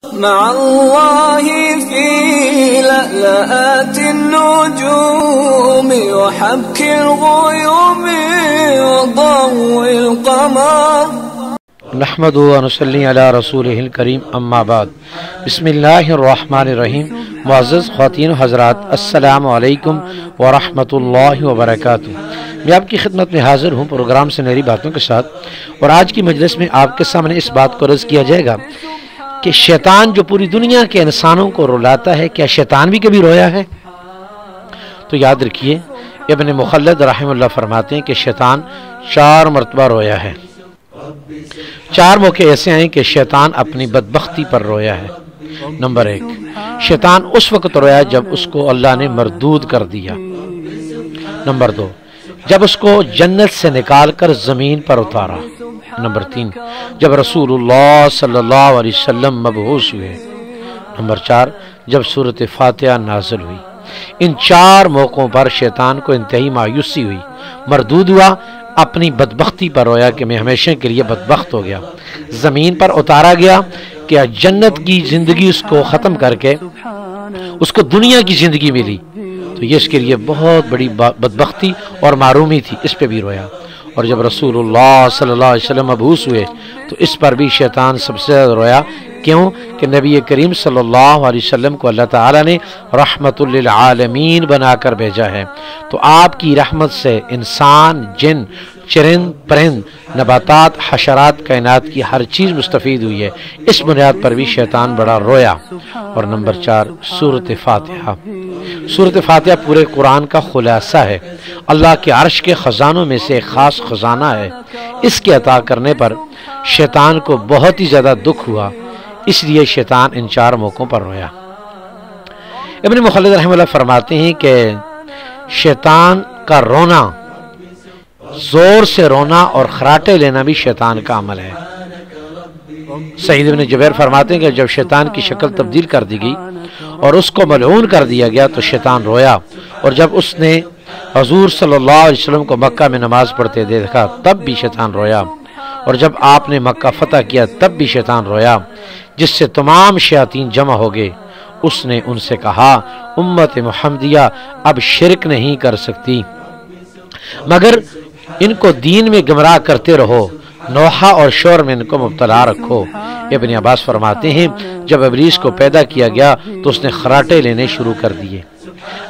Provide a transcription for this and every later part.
مع الله في لألآت النجوم وحبك الغيوم وضوء القمر نحمد و نصلی علی رسولہ الکریم اما بعد بسم اللہ الرحمن الرحیم۔ معزز خواتین و حضرات، السلام علیکم ورحمۃ اللہ وبرکاتہ۔ میں آپ کی خدمت میں حاضر ہوں پروگرام سنہری باتوں کے ساتھ، اور آج کی مجلس میں آپ کے سامنے اس بات کو عرض کیا جائے گا کہ شیطان جو پوری دنیا کے انسانوں کو رلاتا ہے، کیا شیطان بھی کبھی رویا ہے؟ تو یاد رکھیے، ابن مخلد رحمہ اللہ فرماتے ہیں کہ شیطان 4 مرتبہ رویا ہے۔ 4 موقع ایسے ہیں کہ شیطان اپنی بدبختی پر رویا ہے۔ نمبر 1، شیطان اس وقت رویا جب اس کو اللہ نے مردود کر دیا۔ نمبر 2، جب اس کو جنت سے نکال کر زمین پر اتارا۔ نمبر 3، جب رسول اللہ صلی اللہ علیہ وسلم مبعوث ہوئے۔ نمبر 4، جب سورۃ فاتحہ نازل ہوئی۔ ان 4 موقعوں پر شیطان کو انتہائی مایوسی ہوئی، مردود ہوا، اپنی بدبختی پر رویا کہ میں ہمیشہ کے لیے بدبخت ہو گیا۔ زمین پر اتارا گیا کہ جنت کی زندگی اس کو ختم کر کے اس کو دنیا کی زندگی ملی، تو یہ اس کے لیے بہت بڑی بدبختی اور محرومی تھی، اس پہ بھی رویا۔ اور جب رسول اللہ صلی اللہ علیہ وسلم مبعوث ہوئے تو اس پر بھی شیطان سب سے زیادہ رویا۔ کیوں؟ کہ نبی کریم صلی اللہ علیہ وسلم کو اللہ تعالیٰ نے رحمت للعالمین بنا کر بھیجا ہے، تو آپ کی رحمت سے انسان، جن، چرند، پرند، نباتات، حشرات، کائنات کی ہر چیز مستفید ہوئی ہے۔ اس بنیاد پر بھی شیطان بڑا رویا۔ اور نمبر 4، سورۃ فاتحہ۔ سورۃ فاتحہ پورے قرآن کا خلاصہ ہے، اللہ کے عرش کے خزانوں میں سے ایک خاص خزانہ ہے۔ اس کے عطا کرنے پر شیطان کو بہت ہی زیادہ دکھ ہوا، اس لیے شیطان ان 4 موقعوں پر رویا۔ ابن مخلد رحمہ اللہ فرماتے ہیں کہ شیطان کا رونا، زور سے رونا اور خراٹے لینا بھی شیطان کا عمل ہے۔ سعید بن جبیر فرماتے ہیں کہ جب شیطان کی شکل تبدیل کر دی گئی اور اس کو ملعون کر دیا گیا تو شیطان رویا، اور جب اس نے حضور صلی اللہ علیہ وسلم کو مکہ میں نماز پڑھتے دیکھا تب بھی شیطان رویا، اور جب آپ نے مکہ فتح کیا تب بھی شیطان رویا، جس سے تمام شیاطین جمع ہو گئے۔ اس نے ان سے کہا، امت محمدیہ اب شرک نہیں کر سکتی، مگر ان کو دین میں گمراہ کرتے رہو، نوحہ اور شور میں ان کو مبتلا رکھو۔ ابن عباس فرماتے ہیں جب ابلیس کو پیدا کیا گیا تو اس نے خراٹے لینے شروع کر دیے۔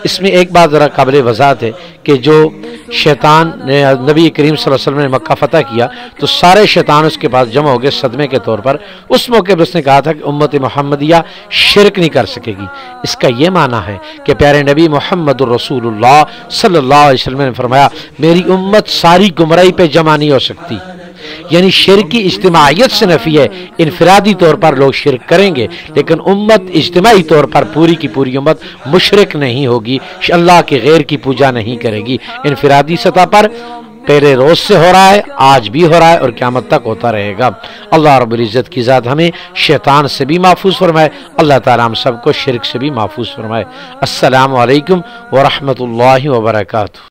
اس میں ایک بات ذرا قابل وضاحت ہے کہ جو شیطان نے نبی کریم صلی اللہ علیہ وسلم نے مکہ فتح کیا تو سارے شیطان اس کے پاس جمع ہو گئے صدمے کے طور پر۔ اس موقع پر اس نے کہا تھا کہ امت محمدیہ شرک نہیں کر سکے گی۔ اس کا یہ معنی ہے کہ پیارے نبی محمد الرسول اللہ صلی اللہ علیہ وسلم نے فرمایا میری امت ساری گمراہی پہ جمع نہیں ہو سکتی، یعنی شرک کی اجتماعیت سے نفی ہے۔ انفرادی طور پر لوگ شرک کریں گے، لیکن امت اجتماعی طور پر پوری کی پوری امت مشرک نہیں ہوگی، اللہ کے غیر کی پوجا نہیں کرے گی۔ انفرادی سطح پر پہلے روز سے ہو رہا ہے، آج بھی ہو رہا ہے اور قیامت تک ہوتا رہے گا۔ اللہ رب العزت کی ذات ہمیں شیطان سے بھی محفوظ فرمائے، اللہ تعالیٰ ہم سب کو شرک سے بھی محفوظ فرمائے۔ السلام علیکم ورحمۃ اللہ وبرکاتہ۔